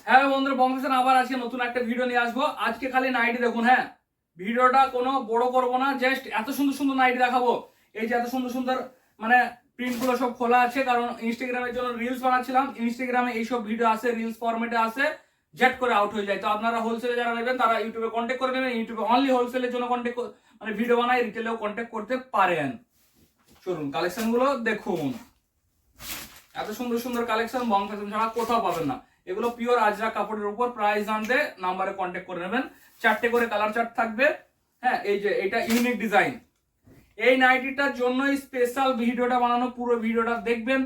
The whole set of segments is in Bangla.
হ্যাঁ বন্ধুরা, বংশন আবার আজকে নতুন একটা ভিডিও নিয়ে আসবো। আজকে খালি নাইটি দেখুন। হ্যাঁ, ভিডিওটা কোনো বড় করবো না, জাস্ট এত সুন্দর সুন্দর নাইটি দেখাবো। এই যে এত সুন্দর সুন্দর মানে প্রিন্ট গুলো সব খোলা আছে, কারণ ইনস্টাগ্রামের জন্য রিলস বানাচ্ছিলাম। ইনস্টাগ্রামে এইসব ভিডিও আসে, রিলস ফরম্যাটে আসে, জেট করে আউট হয়ে যায়। তো আপনারা হোলসেলে যারা নেবেন তারা ইউটিউবে কন্ট্যাক্ট করে নেবেন। ইউটিউবে অনলি হোলসেলের জন্য কন্ট্যাক্ট মানে ভিডিও বানায়, রিটেলেও কন্ট্যাক্ট করতে পারেন। চলুন কালেকশন গুলো দেখুন। এত সুন্দর সুন্দর কালেকশন বং ফ্যাশন ছাড়া কোথাও পাবেন না। এগুলো পিওর আজরা কাপড়ের উপর। প্রাইস জানতে নাম্বারে কন্ট্যাক্ট করে নেবেন। 4টে করে কালার চার্ট থাকবে। হ্যাঁ, এই যে এটা ইউনিক ডিজাইন। এই নাইটিটার জন্যই স্পেশাল ভিডিওটা বানানো, পুরো ভিডিওটা দেখবেন।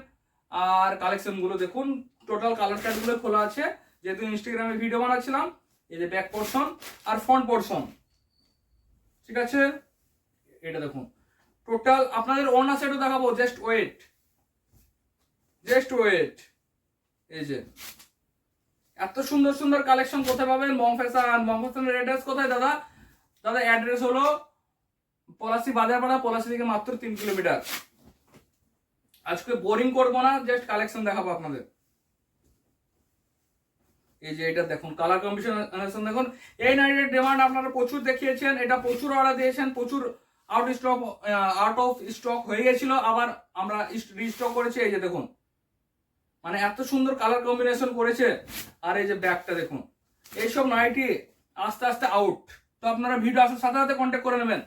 আর কালেকশন গুলো দেখুন, টোটাল কালার চার্ট গুলো খোলা আছে, যেহেতু ইনস্টাগ্রামে ভিডিও বানাচ্ছিলাম। এই যে ব্যাক পোর্শন আর ফ্রন্ট পোর্শন, ঠিক আছে। এটা দেখুন, টোটাল আপনাদের ওড়না সেটও দেখাবো। Just wait. এই যে এত সুন্দর সুন্দর কালেকশন কোথায় পাবেন? বং ফ্যাশন। বং ফ্যাশনের অ্যাড্রেস কোথায় দাদা? দাদা অ্যাড্রেস হলো পলাশী বাজারপাড়া, পলাশী থেকে মাত্র 3 কিলোমিটার। আজকে বোরিং করবো না, জাস্ট কালেকশন দেখাবো আপনাদের। এই যে এটা দেখুন, কালার কম্বিনেশন দেখুন। এই নাইটের ডিমান্ড আপনারা প্রচুর দেখিয়েছেন, এটা প্রচুর অর্ডার দিয়েছেন, প্রচুর আউট অফ স্টক হয়ে গেছিল, আবার আমরা রিস্টক করেছি। এই যে দেখুন, মানে এত সুন্দর কালার কম্বিনেশন করেছে। আর এই যে ব্যাগটা দেখুন, এইসব নাইটি আস্তে আস্তে আউট। তো আপনারা ভিডিও আসার সাথে সাথে কন্ট্যাক্ট করে নেবেন,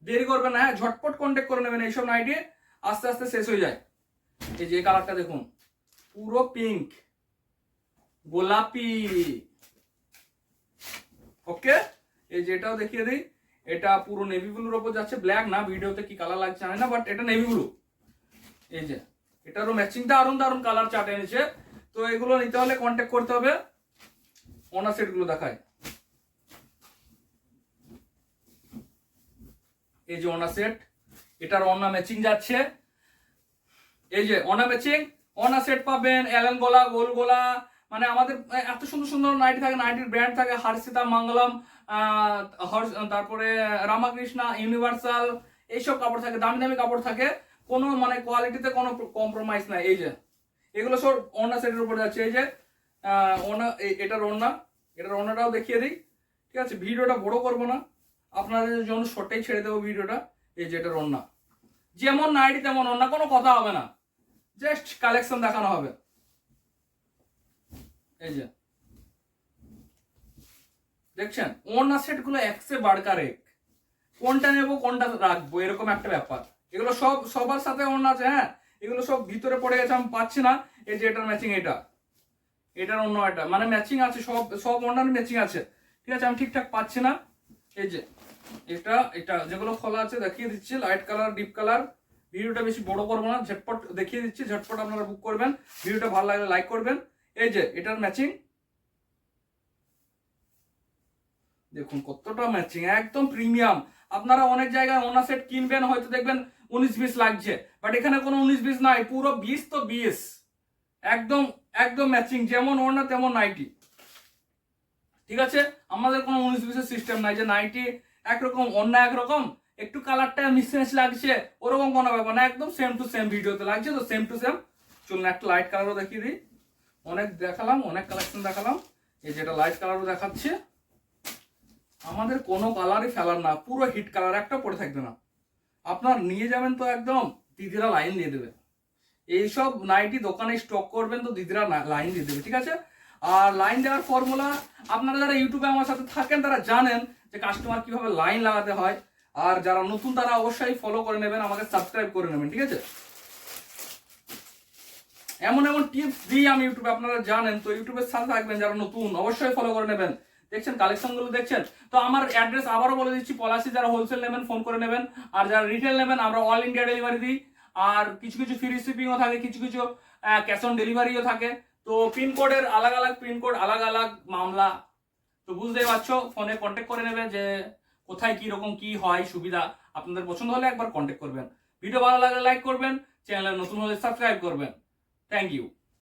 দেরি করবেন না। হ্যাঁ, ঝটপট কন্ট্যাক্ট করে নেবেন। এইসব নাইটি আস্তে আস্তে শেষ হয়ে যায়। এই যে কালারটা দেখুন, পুরো পিঙ্ক গোলাপি। ওকে, এই যে এটাও দেখিয়ে দিই। এটা পুরো নেভি ব্লুর ওপর যাচ্ছে, ব্ল্যাক না। ভিডিওতে কি কালার লাগছে জানি না, বাট এটা নেভি ব্লু। এই যে এটারও ম্যাচিংটা দারুণ দারুণ কালার চার্ট এনেছে। তো এগুলো নিতে হলে কন্ট্যাক্ট করতে হবে। ওনা সেট গুলো দেখায়। এই যে ওনা সেট, এটার ওনা ম্যাচিং যাচ্ছে। এই যে ওনা ম্যাচিং ওনা সেট পাবেন। অ্যালেন গোলা, গোল গোলা, মানে আমাদের এত সুন্দর সুন্দর নাইটি থাকে। নাইটির ব্র্যান্ড থাকে হর্ষিতা, মঙ্গলম, তারপরে রামাকৃষ্ণা, ইউনিভার্সাল। এইসব কাপড় থাকে, দামি দামি কাপড় থাকে, কোনো মানে কোয়ালিটিতে কোনো কম্প্রোমাইজ নাই। এই যে এগুলো সব ওড়না সেটের উপরে যাচ্ছে। এই যে ওড়না, এটার ওড়না, এটার ওড়নাটাও দেখিয়ে দিই, ঠিক আছে। ভিডিওটা বড় করবো না, আপনাদের জন্য শর্টেই ছেড়ে দেবো ভিডিওটা। এই যে এটার ওড়না, যেমন নাইটি তেমন ওড়না, কোনো কথা হবে না, জাস্ট কালেকশন দেখানো হবে। এই যে দেখছেন, ওড়না সেট গুলো একসে বাড়কার এক। কোনটা নেবো কোনটা রাখবো, এরকম একটা ব্যাপার। এগুলো সব সবার সাথে ওড়না আছে। হ্যাঁ, এগুলো সব ভিতরে পড়ে গেছে, আমি পাচ্ছি না। এই যে এটার ম্যাচিং, এটার অন্য এটা মানে ম্যাচিং আছে, সব সব ওড়নার ম্যাচিং আছে, ঠিক আছে। আমি ঠিকঠাক পাচ্ছি না। এই যে এটা যেগুলো খোলা আছে দেখিয়ে দিচ্ছি, লাইট কালার, ডিপ কালার। ভিডিওটা বেশি বড় করবো না, ঝটপট দেখিয়ে দিচ্ছি। ঝটপট আপনারা বুক করবেন। ভিডিওটা ভালো লাগলে লাইক করবেন। এই যে এটার ম্যাচিং দেখুন, কতটা ম্যাচিং, একদম প্রিমিয়াম। আপনারা অনেক জায়গায় ওনা সেট কিনবেন, হয়তো দেখবেন 19-20 লাগছে, বাট এখানে কোনো 19-20 নাই, পুরো 20 তো 20। একদম একদম ম্যাচিং, যেমন ওড়না তেমন নাইটি, ঠিক আছে। আমাদের কোনো 19-20 সিস্টেম নাই যে নাইটি একরকম ওড়না একরকম, একটু কালারটা মিসম্যাচ লাগছে, ওরকম কোনো ব্যাপার না। একদম সেম টু সেম ভিডিওতে লাগছে, তো সেম টু সেম। চলুন একটা লাইট কালারও দেখিয়ে দিই। অনেক দেখালাম, অনেক কালেকশন দেখালাম। এই যেটা লাইট কালারও দেখাচ্ছে। আমাদের কোনো কালারই ফেলার না, পুরো হিট কালার, একটা পরে থাকবে না। আপনার নিয়ে যাবেন তো একদম দিদিরা লাইন দিয়ে দেবে। এইসব নাইটি দোকানে স্টক করবেন তো দিদিরা লাইন দিয়ে দেবে, ঠিক আছে। আর লাইন দেওয়ার ফর্মুলা আপনারা যারা ইউটিউবে আমার সাথে থাকেন তারা জানেন যে কাস্টমার কিভাবে লাইন লাগাতে হয়। আর যারা নতুন তারা অবশ্যই ফলো করে নেবেন, আমাকে সাবস্ক্রাইব করে নেবেন, ঠিক আছে। এমন এমন টিপস দিই আমি ইউটিউবে, আপনারা জানেন। তো ইউটিউবের সাথে থাকবেন, যারা নতুন অবশ্যই ফলো করে নেবেন। দেখছেন কালেকশন গুলো দেখছেন তো। আমার অ্যাড্রেস আবারও বলে দিচ্ছি, পলাশী। যারা হোলসেল নেবেন ফোন করে নেবেন, আর যারা রিটেল নেবেন আমরা অল ইন্ডিয়া ডেলিভারি দিই। আর কিছু কিছু ফ্রি শিপিংও থাকে, কিছু কিছু ক্যাশ অন ডেলিভারিও থাকে। তো পিনকোডের আলাদা আলাদা পিনকোড, আলাদা আলাদা মামলা। তো বুঝতেই পারছো, ফোনে কন্ট্যাক্ট করে নেবে যে কোথায় কি রকম কি হয় সুবিধা। আপনাদের পছন্দ হলে একবার কন্ট্যাক্ট করবেন। ভিডিও ভালো লাগলে লাইক করবেন, চ্যানেলে নতুন হলে সাবস্ক্রাইব করবেন। Thank you.